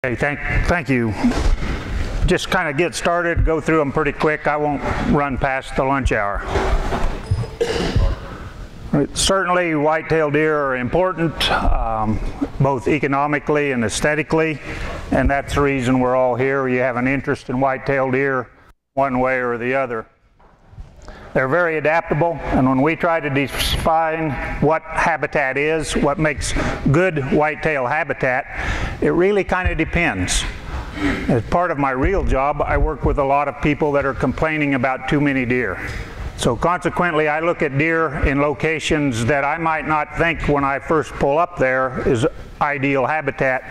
Hey, thank you. Just kind of get started, go through them pretty quick. I won't run past the lunch hour. Certainly, whitetail deer are important, both economically and aesthetically, and that's the reason we're all here. You have an interest in whitetail deer one way or the other. They're very adaptable, and when we try to define what habitat is, what makes good whitetail habitat, it really kind of depends. As part of my real job, I work with a lot of people that are complaining about too many deer. So consequently, I look at deer in locations that I might not think when I first pull up there is ideal habitat,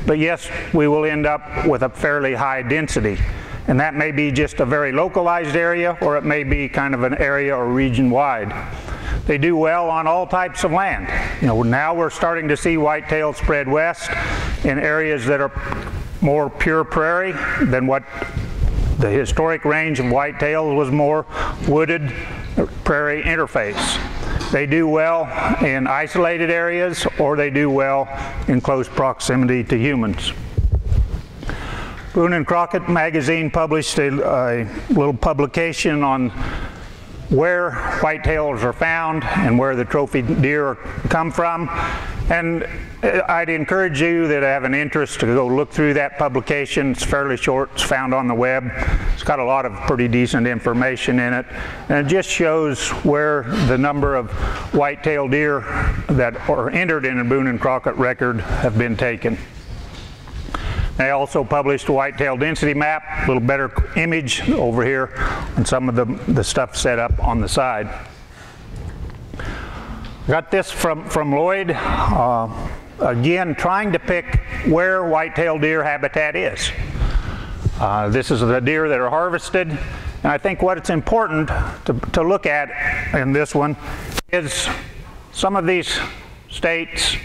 but yes, we will end up with a fairly high density. And that may be just a very localized area, or it may be kind of an area or region wide. They do well on all types of land. You know, now we're starting to see whitetail spread west in areas that are more pure prairie than what the historic range of whitetails was, more wooded prairie interface. They do well in isolated areas, or they do well in close proximity to humans. Boone and Crockett Magazine published a little publication on where whitetails are found and where the trophy deer come from. And I'd encourage you that have an interest to go look through that publication. It's fairly short, it's found on the web. It's got a lot of pretty decent information in it. And it just shows where the number of whitetail deer that are entered in a Boone and Crockett record have been taken. They also published a Whitetail Density Map, a little better image over here, and some of the stuff set up on the side. Got this from Lloyd, again trying to pick where whitetail deer habitat is. This is the deer that are harvested, and I think what it's important to look at in this one is some of these states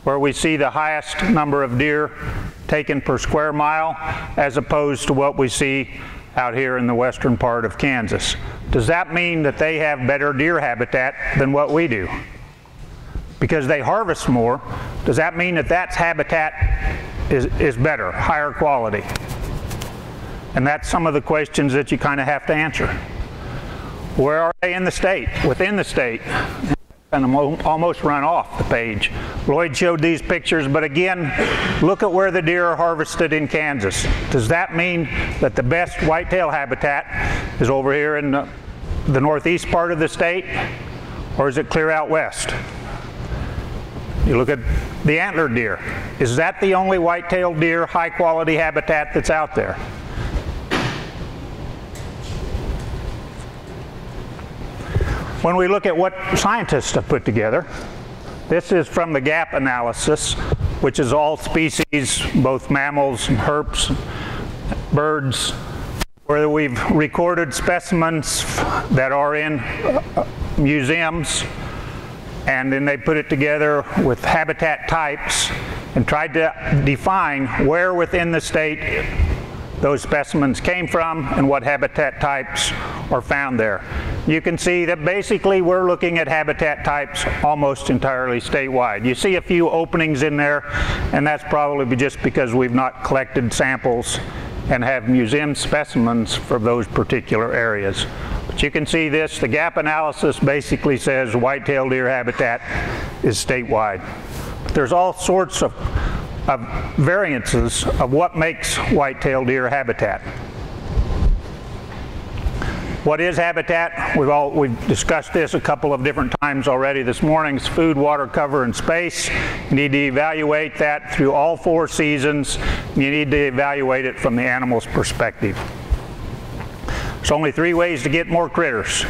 where we see the highest number of deer taken per square mile, as opposed to what we see out here in the western part of Kansas. Does that mean that they have better deer habitat than what we do? Because they harvest more, does that mean that that habitat is better, higher quality? And that's some of the questions that you kind of have to answer. Where are they in the state, within the state? And I'm almost run off the page. Lloyd showed these pictures, but again, look at where the deer are harvested in Kansas. Does that mean that the best whitetail habitat is over here in the northeast part of the state, or is it clear out west? You look at the antlered deer. Is that the only whitetail deer high quality habitat that's out there? When we look at what scientists have put together, this is from the gap analysis, which is all species, both mammals and herps, birds, where we've recorded specimens that are in museums, and then they put it together with habitat types and tried to define where within the state those specimens came from and what habitat types are found there. You can see that basically we're looking at habitat types almost entirely statewide. You see a few openings in there, and that's probably just because we've not collected samples and have museum specimens for those particular areas. But you can see this, the gap analysis basically says whitetail deer habitat is statewide. But there's all sorts of variances of what makes whitetail deer habitat. What is habitat? We've discussed this a couple of different times already this morning. It's food, water, cover, and space. You need to evaluate that through all 4 seasons. You need to evaluate it from the animal's perspective. There's only 3 ways to get more critters.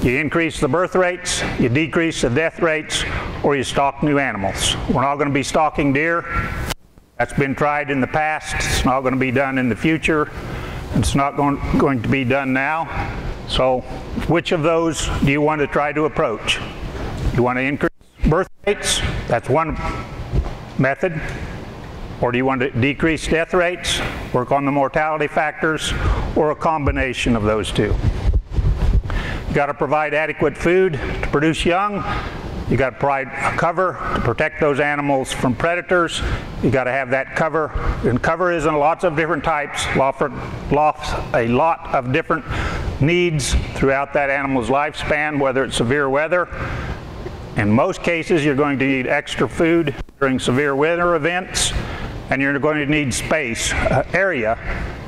You increase the birth rates, you decrease the death rates, or you stock new animals. We're not going to be stocking deer. That's been tried in the past. It's not going to be done in the future. It's not going to be done now. So which of those do you want to try to approach? You want to increase birth rates? That's one method. Or do you want to decrease death rates, work on the mortality factors, or a combination of those two? You've got to provide adequate food to produce young. You got to provide cover to protect those animals from predators. You got to have that cover, and cover is in lots of different types, a lot of different needs throughout that animal's lifespan, whether it's severe weather. In most cases, you're going to need extra food during severe weather events, and you're going to need space, area,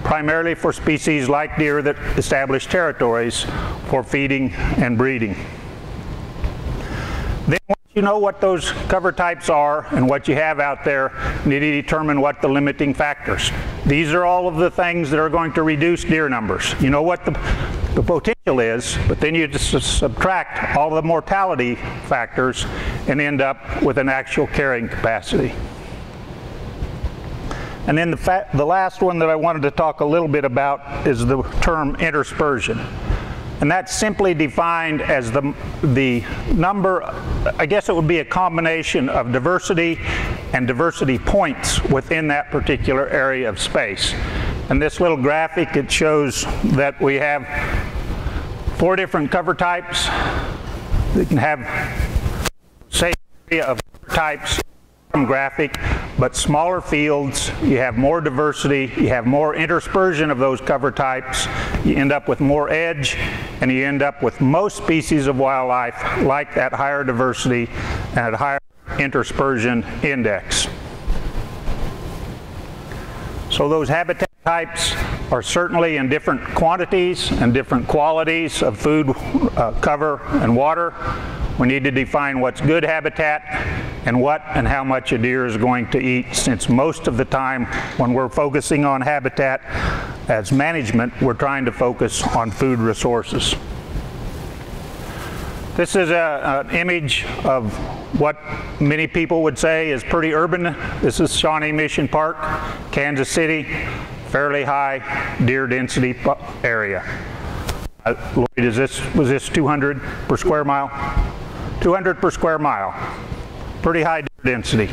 primarily for species like deer that establish territories for feeding and breeding. Then once you know what those cover types are and what you have out there, you need to determine what the limiting factors. These are all of the things that are going to reduce deer numbers. You know what the potential is, but then you just subtract all the mortality factors and end up with an actual carrying capacity. And then the last one that I wanted to talk a little bit about is the term interspersion. And that's simply defined as the number, I guess it would be a combination of diversity and diversity points within that particular area of space. And this little graphic, it shows that we have 4 different cover types. We can have same area of cover types graphic, but smaller fields, you have more diversity, you have more interspersion of those cover types, you end up with more edge, and you end up with most species of wildlife like that higher diversity and higher interspersion index. So those habitat types are certainly in different quantities and different qualities of food, cover, and water. We need to define what's good habitat and what and how much a deer is going to eat, since most of the time when we're focusing on habitat as management, we're trying to focus on food resources. This is an image of what many people would say is pretty urban. This is Shawnee Mission Park, Kansas City, fairly high deer density area. Lloyd, was this 200 per square mile? 200 per square mile. Pretty high deer density.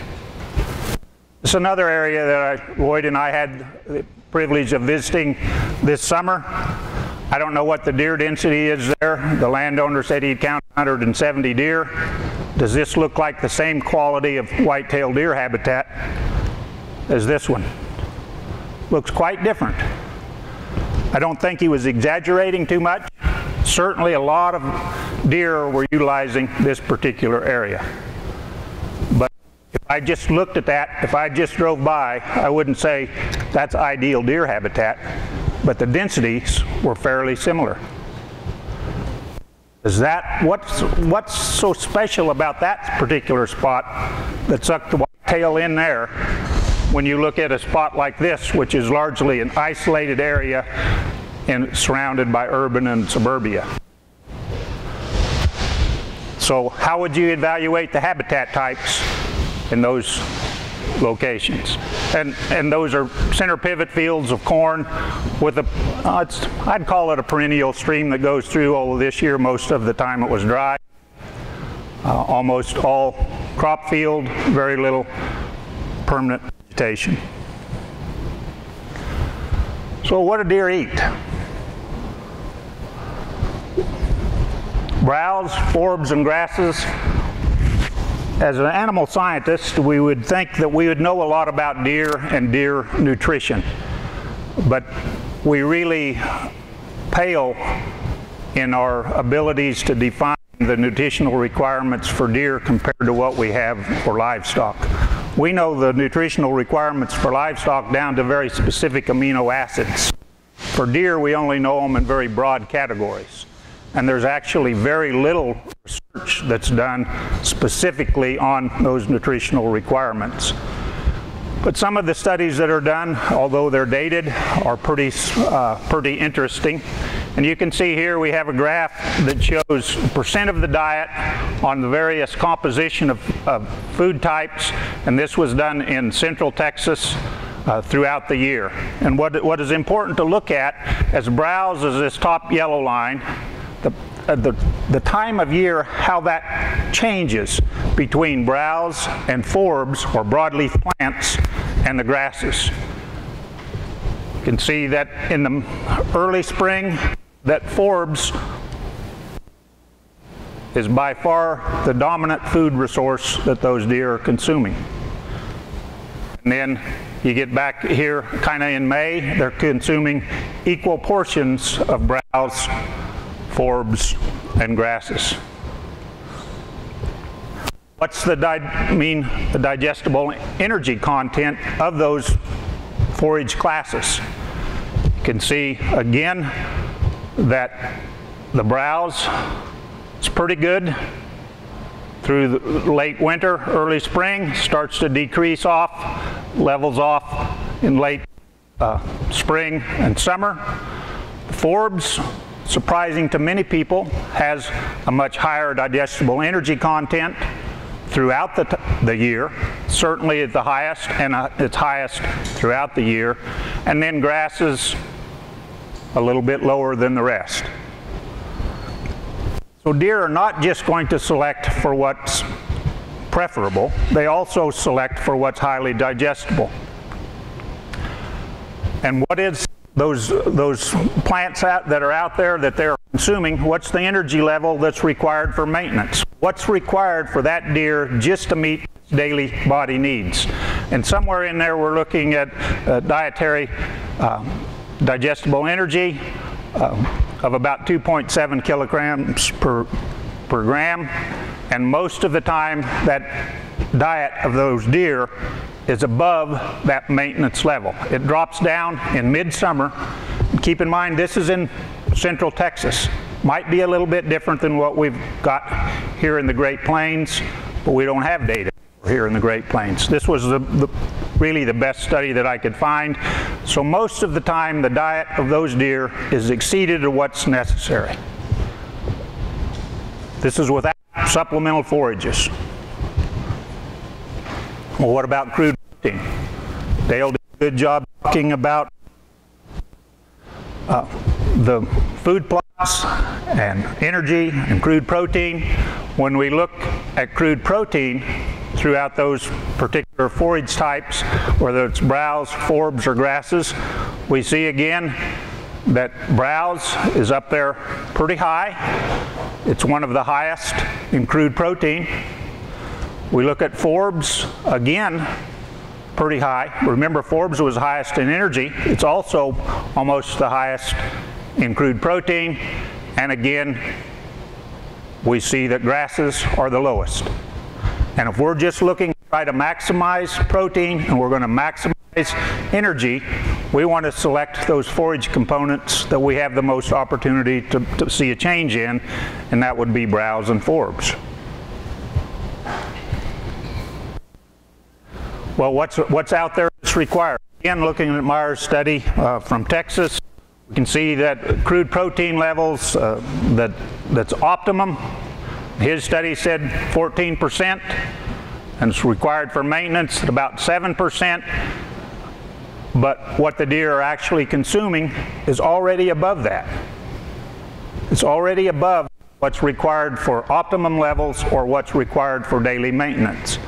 This is another area that Lloyd and I had the privilege of visiting this summer. I don't know what the deer density is there. The landowner said he'd count 170 deer. Does this look like the same quality of white-tailed deer habitat as this one? Looks quite different. I don't think he was exaggerating too much. Certainly a lot of deer were utilizing this particular area. But if I just looked at that, if I just drove by, I wouldn't say that's ideal deer habitat, but the densities were fairly similar. What's so special about that particular spot that sucked the whitetail in there when you look at a spot like this, which is largely an isolated area and surrounded by urban and suburbia? So how would you evaluate the habitat types in those locations? And those are center pivot fields of corn with a, I'd call it a perennial stream that goes through. Although this year most of the time it was dry. Almost all crop field, very little permanent vegetation. So what do deer eat? Browse, forbs, and grasses. As an animal scientist, we would think that we would know a lot about deer and deer nutrition, but we really pale in our abilities to define the nutritional requirements for deer compared to what we have for livestock. We know the nutritional requirements for livestock down to very specific amino acids. For deer, we only know them in very broad categories. And there's actually very little research that's done specifically on those nutritional requirements. But some of the studies that are done, although they're dated, are pretty interesting. And you can see here we have a graph that shows percent of the diet on the various composition of food types, and this was done in central Texas throughout the year. And what is important to look at as browse is this top yellow line. The time of year, how that changes between browse and forbs, or broadleaf plants, and the grasses. You can see that in the early spring, that forbs is by far the dominant food resource that those deer are consuming. And then you get back here kind of in May, they're consuming equal portions of browse, forbs, and grasses. What's the digestible energy content of those forage classes? You can see again that the browse is pretty good through the late winter, early spring, starts to decrease off, levels off in late spring and summer. The forbs, surprising to many people, has a much higher digestible energy content throughout the year, certainly at the highest, and its highest throughout the year. And then grasses a little bit lower than the rest. So deer are not just going to select for what's preferable, they also select for what's highly digestible. And what is those plants that are out there that they're consuming? What's the energy level that's required for maintenance? What's required for that deer just to meet daily body needs? And somewhere in there we're looking at dietary digestible energy of about 2.7 kilograms per gram, and most of the time that diet of those deer is above that maintenance level. It drops down in midsummer. Keep in mind this is in central Texas. Might be a little bit different than what we've got here in the Great Plains, but we don't have data here in the Great Plains. This was really the best study that I could find. So most of the time the diet of those deer is exceeded to what's necessary. This is without supplemental forages. Well, what about crude protein? Dale did a good job talking about the food plots and energy and crude protein. When we look at crude protein throughout those particular forage types, whether it's browse, forbs, or grasses, we see again that browse is up there pretty high. It's one of the highest in crude protein. We look at forbs, again, pretty high. Remember, forbs was highest in energy. It's also almost the highest in crude protein. And again, we see that grasses are the lowest. And if we're just looking to try to maximize protein and we're going to maximize energy, we want to select those forage components that we have the most opportunity to see a change in, and that would be browse and forbs. Well, what's out there that's required? Again, looking at Meyer's study from Texas, we can see that crude protein levels that's optimum. His study said 14%, and it's required for maintenance at about 7%. But what the deer are actually consuming is already above that. It's already above what's required for optimum levels or what's required for daily maintenance.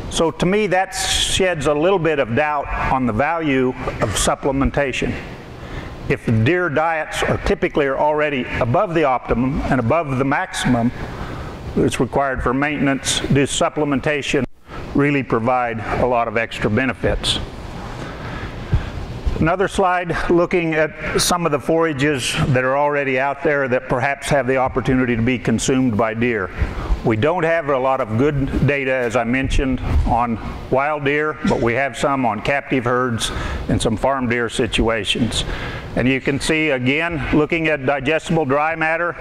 So to me, that sheds a little bit of doubt on the value of supplementation. If the deer diets are typically already above the optimum and above the maximum that's required for maintenance, does supplementation really provide a lot of extra benefits? Another slide looking at some of the forages that are already out there that perhaps have the opportunity to be consumed by deer. We don't have a lot of good data, as I mentioned, on wild deer, but we have some on captive herds and some farm deer situations. And you can see, again, looking at digestible dry matter,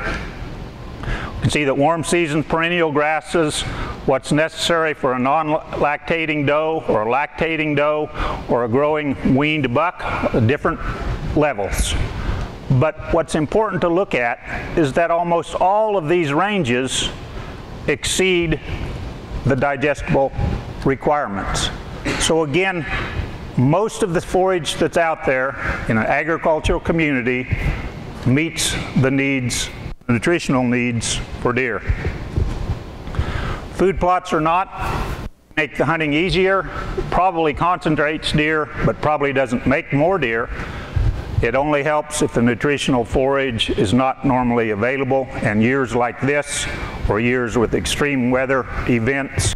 you can see that warm season perennial grasses, what's necessary for a non-lactating doe or a lactating doe or a growing weaned buck, different levels. But what's important to look at is that almost all of these ranges exceed the digestible requirements. So again, most of the forage that's out there in an agricultural community meets the needs, nutritional needs for deer. Food plots or not, make the hunting easier, probably concentrates deer, but probably doesn't make more deer. It only helps if the nutritional forage is not normally available, and years like this, or years with extreme weather events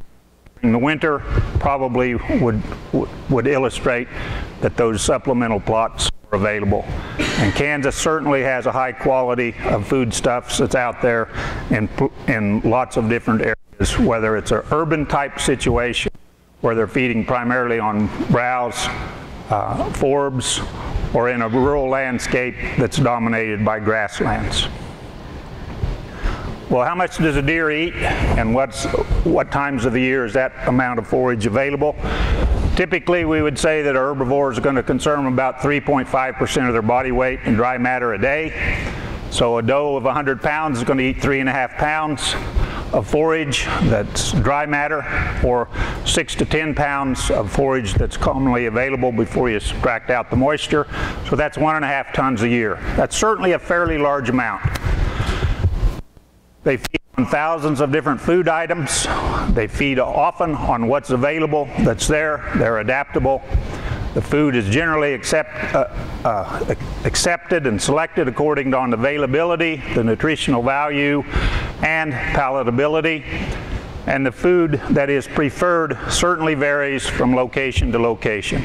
in the winter probably would illustrate that those supplemental plots are available. And Kansas certainly has a high quality of foodstuffs that's out there in lots of different areas, whether it's an urban type situation where they're feeding primarily on browse, forbs, or in a rural landscape that's dominated by grasslands. Well, how much does a deer eat, and what times of the year is that amount of forage available? Typically, we would say that a herbivore is going to consume about 3.5% of their body weight in dry matter a day. So a doe of 100 pounds is going to eat 3.5 pounds of forage that's dry matter, or 6 to 10 pounds of forage that's commonly available before you subtract out the moisture. So that's 1.5 tons a year. That's certainly a fairly large amount. They feed on thousands of different food items. They feed often on what's available that's there. They're adaptable. The food is generally accepted and selected according to availability, the nutritional value, and palatability. And the food that is preferred certainly varies from location to location.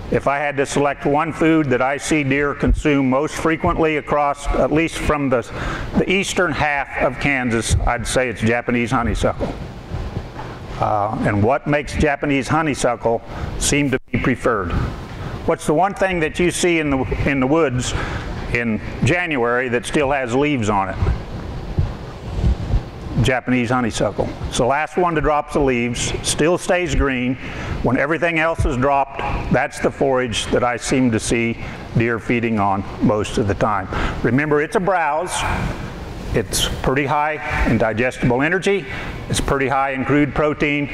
If I had to select one food that I see deer consume most frequently across, at least from the eastern half of Kansas, I'd say it's Japanese honeysuckle. And what makes Japanese honeysuckle seem to be preferred? What's the one thing that you see in the woods in January that still has leaves on it? Japanese honeysuckle. It's the last one to drop the leaves, still stays green. When everything else is dropped, that's the forage that I seem to see deer feeding on most of the time. Remember, it's a browse. It's pretty high in digestible energy. It's pretty high in crude protein,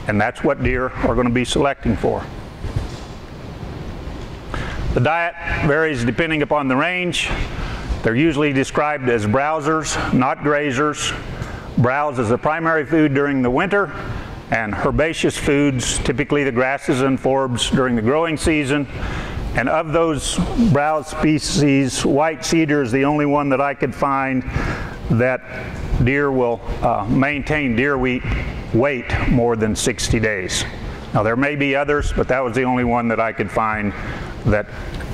and that's what deer are going to be selecting for. The diet varies depending upon the range. They're usually described as browsers, not grazers. Browse is the primary food during the winter, and herbaceous foods, typically the grasses and forbs during the growing season. And of those browse species, white cedar is the only one that I could find that deer will maintain deer weight more than 60 days. Now there may be others, but that was the only one that I could find that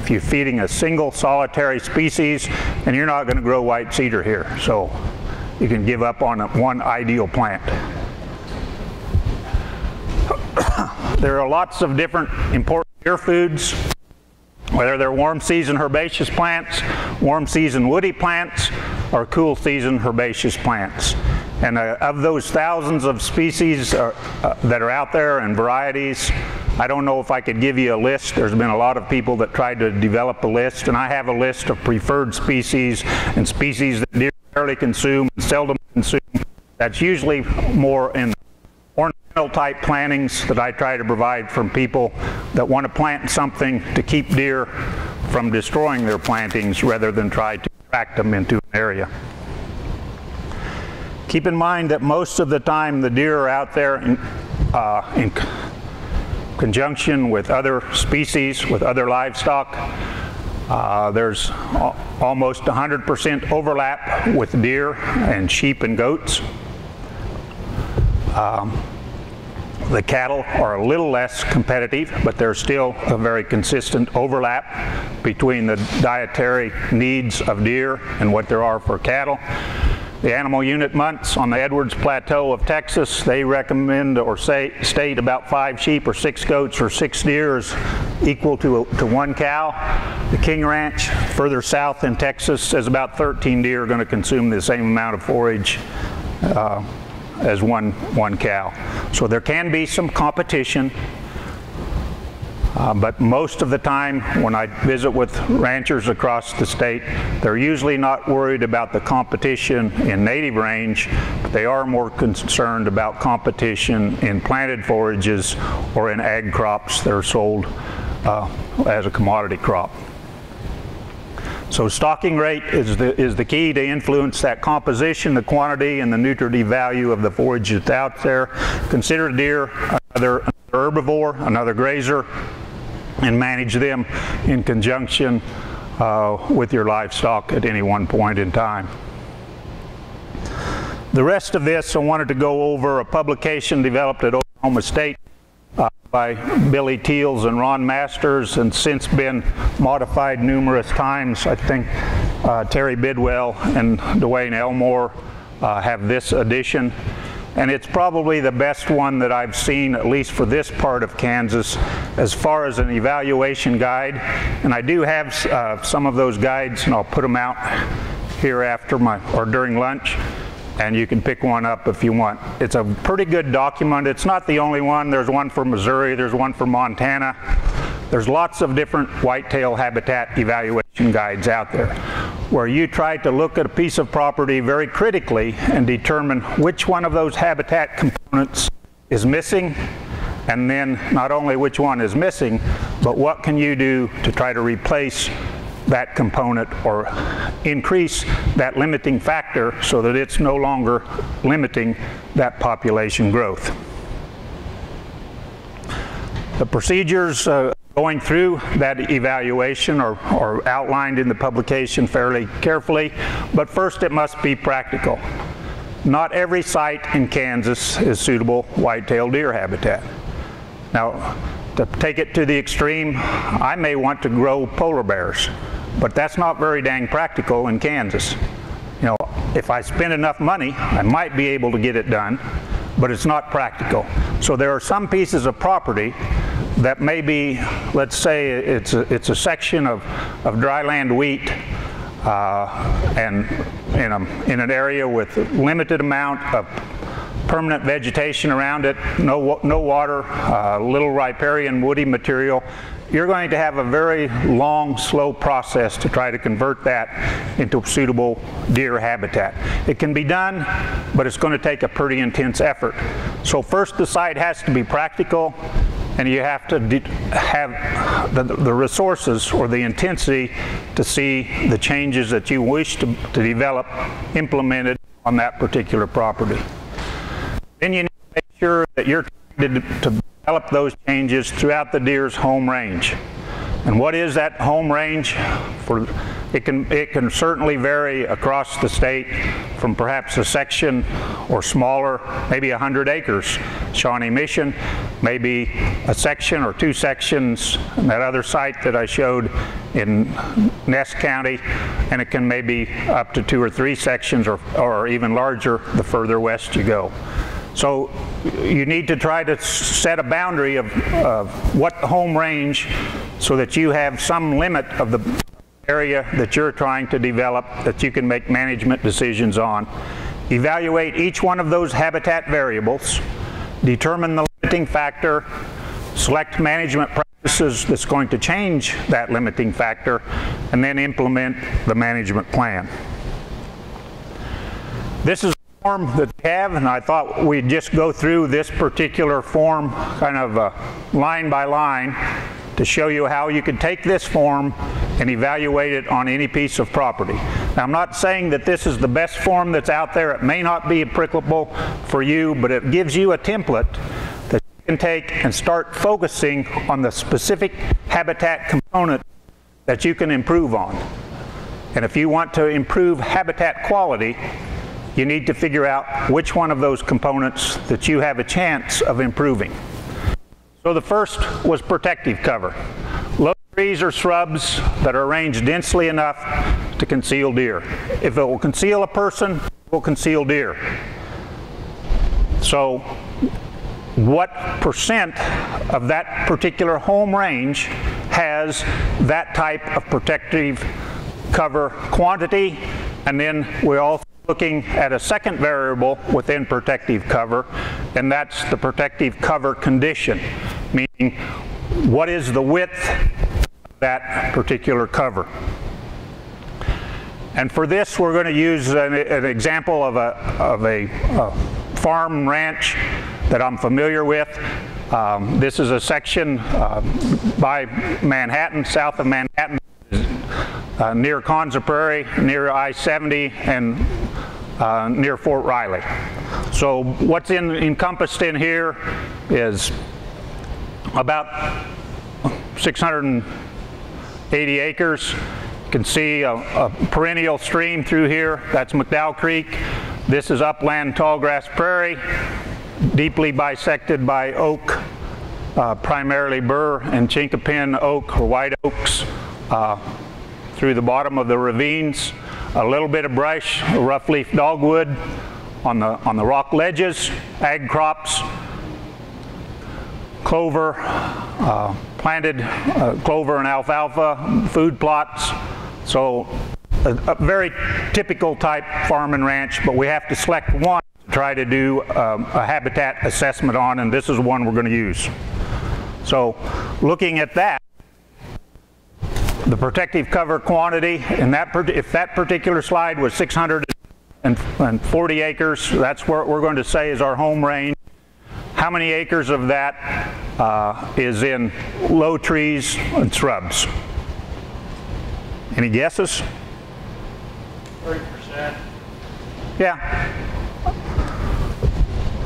if you're feeding a single solitary species, and you're not going to grow white cedar here, so you can give up on one ideal plant. There are lots of different important deer foods, whether they're warm season herbaceous plants, warm season woody plants, or cool season herbaceous plants. And of those thousands of species that are out there and varieties, I don't know if I could give you a list. There's been a lot of people that tried to develop a list, and I have a list of preferred species and species that deer rarely consume and seldom consume. That's usually more in ornamental type plantings that I try to provide from people that want to plant something to keep deer from destroying their plantings rather than try to attract them into an area. Keep in mind that most of the time the deer are out there in conjunction with other species, with other livestock. There's almost 100% overlap with deer and sheep and goats. The cattle are a little less competitive, but there's still a very consistent overlap between the dietary needs of deer and what there are for cattle. The animal unit months on the Edwards Plateau of Texas, they recommend or state about 5 sheep or 6 goats or 6 deer is equal to 1 cow. The King Ranch further south in Texas says about 13 deer are going to consume the same amount of forage as one cow. So there can be some competition, but most of the time when I visit with ranchers across the state, they're usually not worried about the competition in native range, but they are more concerned about competition in planted forages or in ag crops that are sold as a commodity crop. So stocking rate is the key to influence that composition, the quantity, and the nutritive value of the forage that's out there. Consider deer another herbivore, another grazer, and manage them in conjunction with your livestock at any one point in time. The rest of this I wanted to go over a publication developed at Oklahoma State by Billy Teals and Ron Masters, and since been modified numerous times. I think Terry Bidwell and Dwayne Elmore have this edition, and it's probably the best one that I've seen, at least for this part of Kansas, as far as an evaluation guide. And I do have some of those guides, and I'll put them out here after or during lunch, and you can pick one up if you want. It's a pretty good document. It's not the only one. There's one for Missouri, there's one for Montana. There's lots of different whitetail habitat evaluation guides out there, where you try to look at a piece of property very critically and determine which one of those habitat components is missing, and then not only which one is missing, but what can you do to try to replace that component or increase that limiting factor so that it's no longer limiting that population growth. The procedures going through that evaluation are outlined in the publication fairly carefully, but first it must be practical. Not every site in Kansas is suitable whitetail deer habitat. Now, to take it to the extreme, I may want to grow polar bears, but that's not very dang practical in Kansas. You know, if I spend enough money, I might be able to get it done, but it's not practical. So there are some pieces of property that may be, let's say it's a section of dryland wheat and in an area with limited amount of permanent vegetation around it, no water, little riparian woody material. You're going to have a very long, slow process to try to convert that into suitable deer habitat. It can be done, but it's going to take a pretty intense effort. So first, the site has to be practical, and you have to have the resources or the intensity to see the changes that you wish to develop implemented on that particular property. Then you need to make sure that you're trying to develop those changes throughout the deer's home range. And what is that home range? It can certainly vary across the state from perhaps a section or smaller, maybe 100 acres, Shawnee Mission, maybe a section or two sections in that other site that I showed in Ness County, and it can maybe up to 2 or 3 sections or even larger the further west you go. So you need to try to set a boundary of what home range, so that you have some limit of the area that you're trying to develop that you can make management decisions on. Evaluate each one of those habitat variables, determine the limiting factor, select management practices that's going to change that limiting factor, and then implement the management plan. This is form that we have, and I thought we'd just go through this particular form kind of line by line to show you how you could take this form and evaluate it on any piece of property. Now, I'm not saying that this is the best form that's out there. It may not be applicable for you, but it gives you a template that you can take and start focusing on the specific habitat component that you can improve on. And if you want to improve habitat quality, you need to figure out which one of those components that you have a chance of improving. So the first was protective cover. Low trees or shrubs that are arranged densely enough to conceal deer. If it will conceal a person, it will conceal deer. So what percent of that particular home range has that type of protective cover quantity? And then we're also looking at a second variable within protective cover, and that's the protective cover condition, meaning what is the width of that particular cover. And for this, we're going to use an example of a farm ranch that I'm familiar with. This is a section by Manhattan, south of Manhattan, near Konza Prairie, near I-70, and near Fort Riley. So what's encompassed in here is about 680 acres. You can see a perennial stream through here. That's McDowell Creek. This is upland tallgrass prairie, deeply bisected by oak, primarily burr and chinkapin oak or white oaks through the bottom of the ravines. A little bit of brush, rough leaf dogwood on the rock ledges, ag crops, clover, planted clover and alfalfa, food plots. So a very typical type farm and ranch, but we have to select one to try to do a habitat assessment on, and this is one we're going to use. So looking at that, the protective cover quantity, and if that particular slide was 640 acres, that's what we're going to say is our home range. How many acres of that is in low trees and shrubs? Any guesses? 30%. Yeah.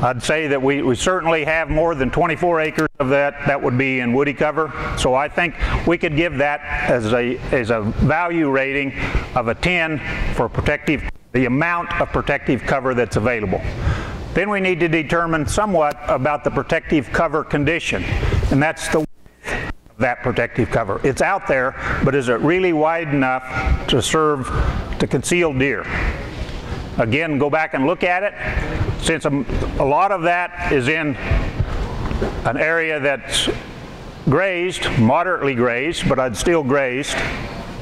I'd say that we certainly have more than 24 acres of that. That would be in woody cover. So I think we could give that as a value rating of a 10 for the amount of protective cover that's available. Then we need to determine somewhat about the protective cover condition, and that's the width of that protective cover. It's out there, but is it really wide enough to serve to conceal deer? Again, go back and look at it. Since a lot of that is in an area that's grazed, moderately grazed, but I'd still grazed.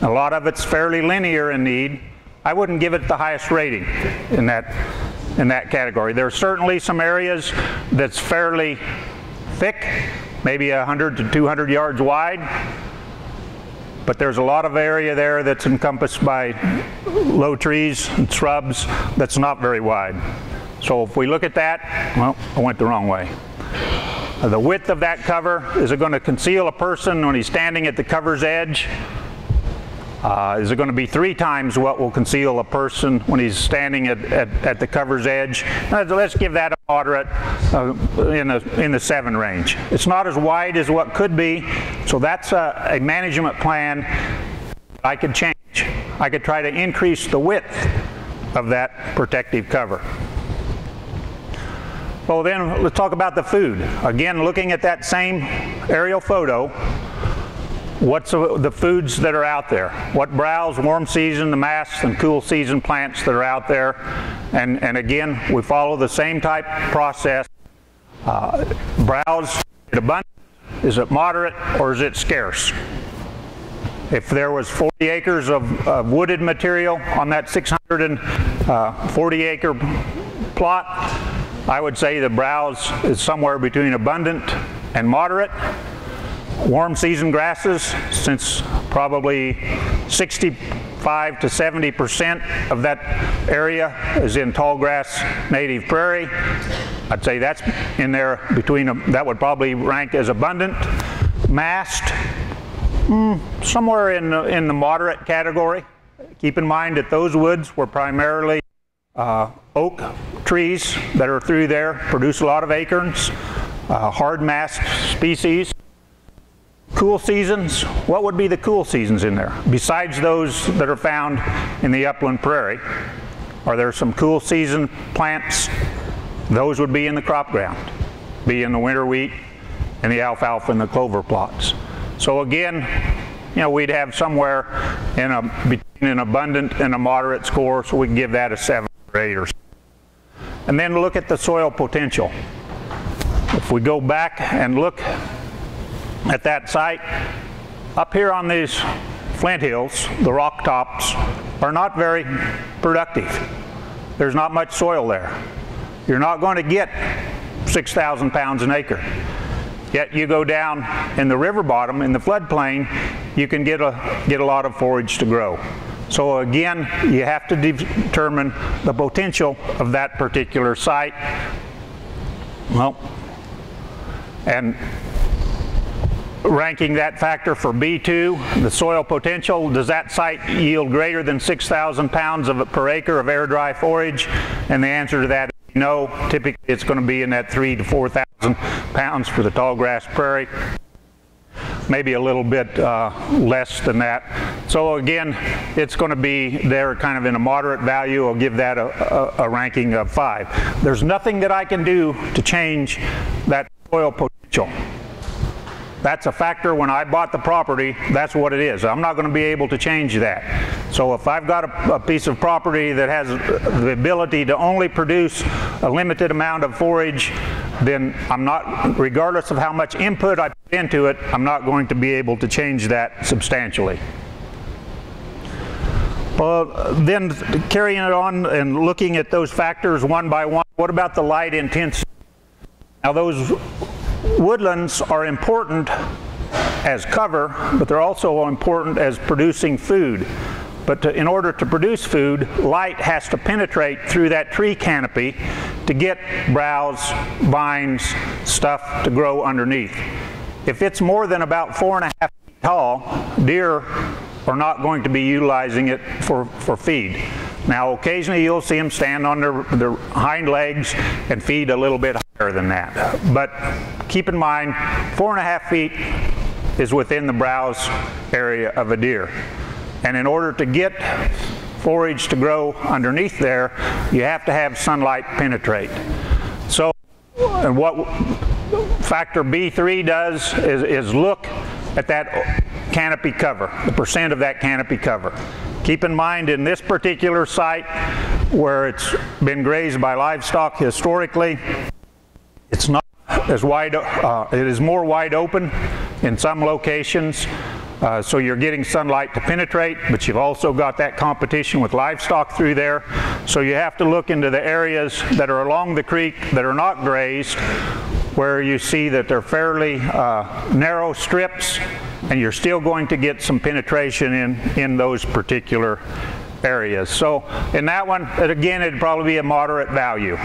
A lot of it's fairly linear in need. I wouldn't give it the highest rating in that category. There are certainly some areas that's fairly thick, maybe 100 to 200 yards wide, but there's a lot of area there that's encompassed by low trees and shrubs that's not very wide. So if we look at that, well, I went the wrong way. The width of that cover, is it going to conceal a person when he's standing at the cover's edge? Is it going to be 3 times what will conceal a person when he's standing at the cover's edge? Let's give that a moderate in the 7 range. It's not as wide as what could be, so that's a management plan I could change. I could try to increase the width of that protective cover. Well, then let's talk about the food. Again, looking at that same aerial photo, what's the foods that are out there? What browse, warm season, the mast, and cool season plants that are out there? And again, we follow the same type process. Browse, is it abundant? Is it moderate, or is it scarce? If there was 40 acres of wooded material on that 640 acre plot, I would say the browse is somewhere between abundant and moderate. Warm season grasses, since probably 65 to 70% of that area is in tall grass native prairie, I'd say that's in there between, that would probably rank as abundant. Mast, somewhere in the moderate category. Keep in mind that those woods were primarily oak trees that are through there, produce a lot of acorns, hard mast species. Cool seasons, what would be the cool seasons in there? Besides those that are found in the upland prairie, are there some cool season plants? Those would be in the crop ground, be in the winter wheat and the alfalfa and the clover plots. So again, you know, we'd have somewhere between an abundant and a moderate score, so we can give that a 7 or 8 or so. And then look at the soil potential. If we go back and look at that site, up here on these flint hills, the rock tops are not very productive. There's not much soil there. You're not going to get 6,000 pounds an acre. Yet you go down in the river bottom, in the floodplain, you can get a lot of forage to grow. So again, you have to determine the potential of that particular site. Well, and ranking that factor for B2, the soil potential, does that site yield greater than 6,000 pounds per acre of air-dry forage? And the answer to that is no. Typically it's going to be in that 3,000 to 4,000 pounds for the tall grass prairie. maybe a little bit less than that. So again, it's going to be there kind of in a moderate value. I'll give that a ranking of 5. There's nothing that I can do to change that soil potential. That's a factor when I bought the property. That's what it is. I'm not going to be able to change that. So if I've got a piece of property that has the ability to only produce a limited amount of forage, then I'm not, regardless of how much input I put into it, I'm not going to be able to change that substantially. Well, then carrying it on and looking at those factors one by one, what about the light intensity? Now those woodlands are important as cover, but they're also important as producing food. But in order to produce food, light has to penetrate through that tree canopy to get browse, vines, stuff to grow underneath. If it's more than about 4.5 feet tall, deer are not going to be utilizing it for feed. Now occasionally you'll see them stand on their hind legs and feed a little bit higher than that. But keep in mind, 4.5 feet is within the browse area of a deer. And in order to get forage to grow underneath there, you have to have sunlight penetrate. So and what factor B3 does is look at that canopy cover, the percent of that canopy cover. Keep in mind, in this particular site where it's been grazed by livestock historically, it's not as wide, it is more wide open in some locations, so you're getting sunlight to penetrate, but you've also got that competition with livestock through there. So you have to look into the areas that are along the creek that are not grazed, where you see that they're fairly narrow strips, and you're still going to get some penetration in those particular areas. So in that one, again, it'd probably be a moderate value.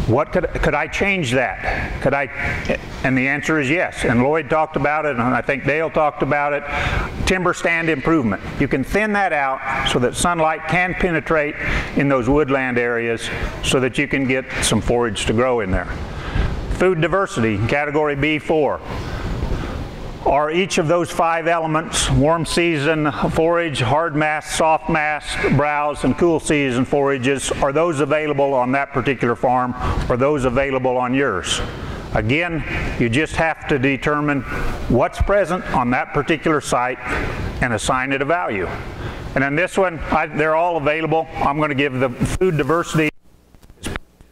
What could I change that? Could I? And the answer is yes. And Lloyd talked about it, and I think Dale talked about it. Timber stand improvement. You can thin that out so that sunlight can penetrate in those woodland areas so that you can get some forage to grow in there. Food diversity, category B4. Are each of those 5 elements, warm season forage, hard mast, soft mast, browse, and cool season forages, are those available on that particular farm, or those available on yours? Again, you just have to determine what's present on that particular site and assign it a value. And in this one, they're all available. I'm going to give the food diversity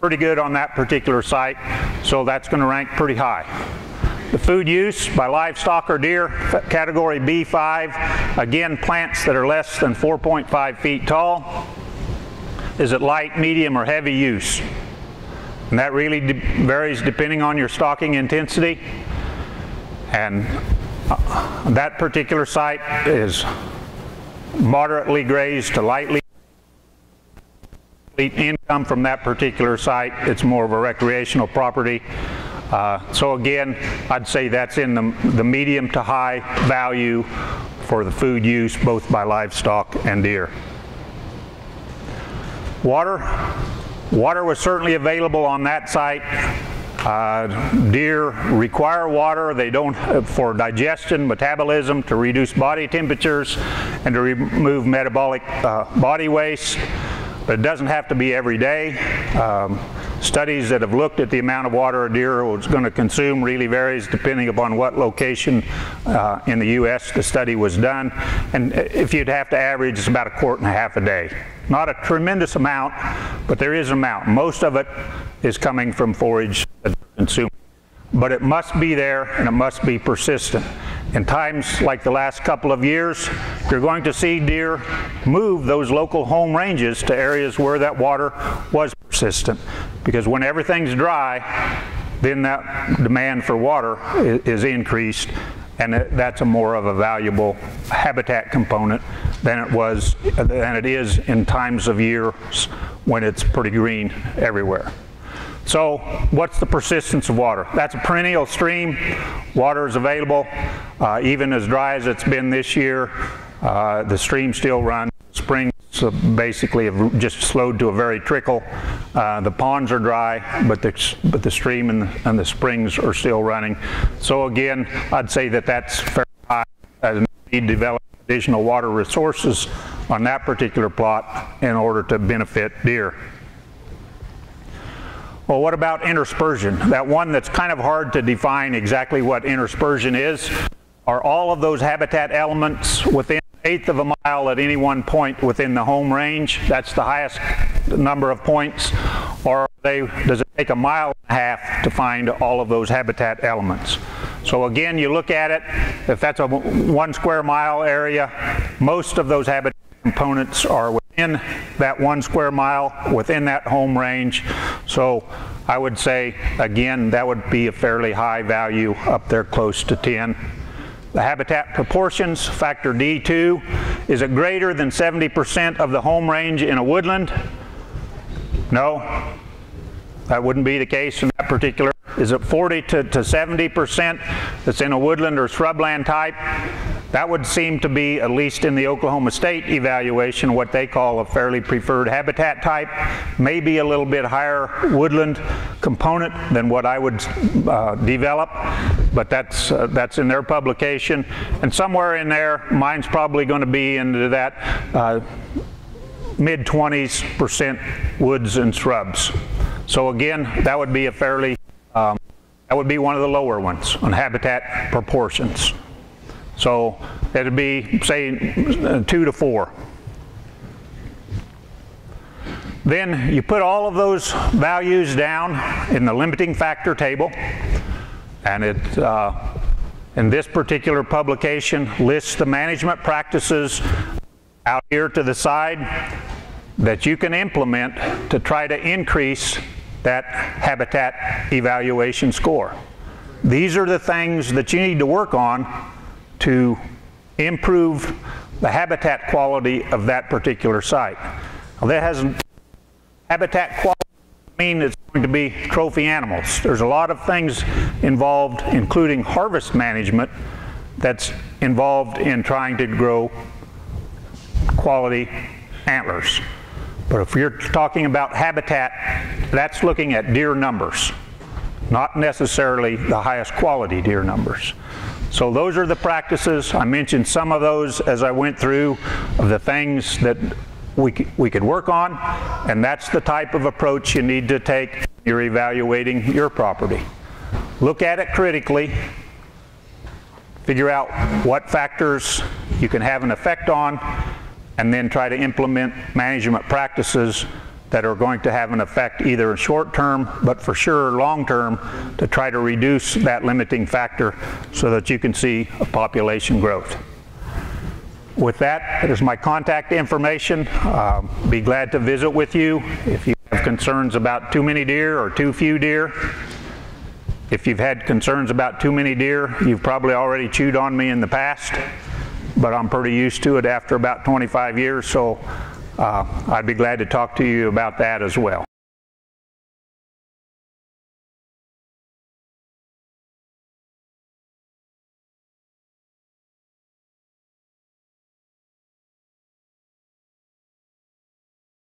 pretty good on that particular site, so that's going to rank pretty high. The food use by livestock or deer, category B5, again, plants that are less than 4.5 feet tall. Is it light, medium, or heavy use? And that really varies depending on your stalking intensity. And that particular site is moderately grazed to lightly. Income from that particular site, it's more of a recreational property. So again, I'd say that's in the medium to high value for the food use, both by livestock and deer. Water was certainly available on that site. Deer require water. They don't for digestion, metabolism, to reduce body temperatures, and to remove metabolic body waste. But it doesn't have to be every day. Studies that have looked at the amount of water a deer is going to consume really varies depending upon what location in the U.S. the study was done. And if you'd have to average, it's about 1.5 quarts a day. Not a tremendous amount, but there is an amount. Most of it is coming from forage that they're consuming. But it must be there, and it must be persistent. In times like the last couple of years, you're going to see deer move those local home ranges to areas where that water was persistent. Because when everything's dry, then that demand for water is increased, and that's a more of a valuable habitat component than it is in times of years when it's pretty green everywhere. So what's the persistence of water? That's a perennial stream. Water is available. Even as dry as it's been this year, the stream still runs. Springs basically have just slowed to a very trickle. The ponds are dry, but the stream and the springs are still running. So again, I'd say that that's fairly high. We need to develop additional water resources on that particular plot in order to benefit deer. Well, what about interspersion? That one that's kind of hard to define exactly what interspersion is. Are all of those habitat elements within an eighth of a mile at any one point within the home range? That's the highest number of points. Or does it take a mile and a half to find all of those habitat elements? So again, you look at it, if that's a 1 square mile area, most of those habitat components are within that 1 square mile, within that home range. So I would say, again, that would be a fairly high value, up there close to 10. The habitat proportions, factor D2, is it greater than 70% of the home range in a woodland? No, that wouldn't be the case in that particular. Is it 40 to 70% that's in a woodland or shrubland type? That would seem to be, at least in the Oklahoma State evaluation, what they call a fairly preferred habitat type. Maybe a little bit higher woodland component than what I would develop, but that's in their publication. And somewhere in there, mine's probably going to be into that mid-20s% woods and shrubs. So again, that would be a fairly, that would be one of the lower ones on habitat proportions. So it'd be, say, 2 to 4. Then you put all of those values down in the limiting factor table, and it, in this particular publication, lists the management practices out here to the side that you can implement to try to increase that habitat evaluation score. These are the things that you need to work on to improve the habitat quality of that particular site. Now, that hasn't, habitat quality mean it's going to be trophy animals. There's a lot of things involved, including harvest management, that's involved in trying to grow quality antlers. But if you're talking about habitat, that's looking at deer numbers, not necessarily the highest quality deer numbers. So those are the practices. I mentioned some of those as I went through, of the things that we could work on, and that's the type of approach you need to take when you're evaluating your property. Look at it critically, figure out what factors you can have an effect on, and then try to implement management practices that are going to have an effect either short term, but for sure long term, to try to reduce that limiting factor so that you can see a population growth. With that, there's my contact information. Be glad to visit with you if you have concerns about too many deer or too few deer. If you've had concerns about too many deer, you've probably already chewed on me in the past, but I'm pretty used to it after about 25 years, so I'd be glad to talk to you about that as well.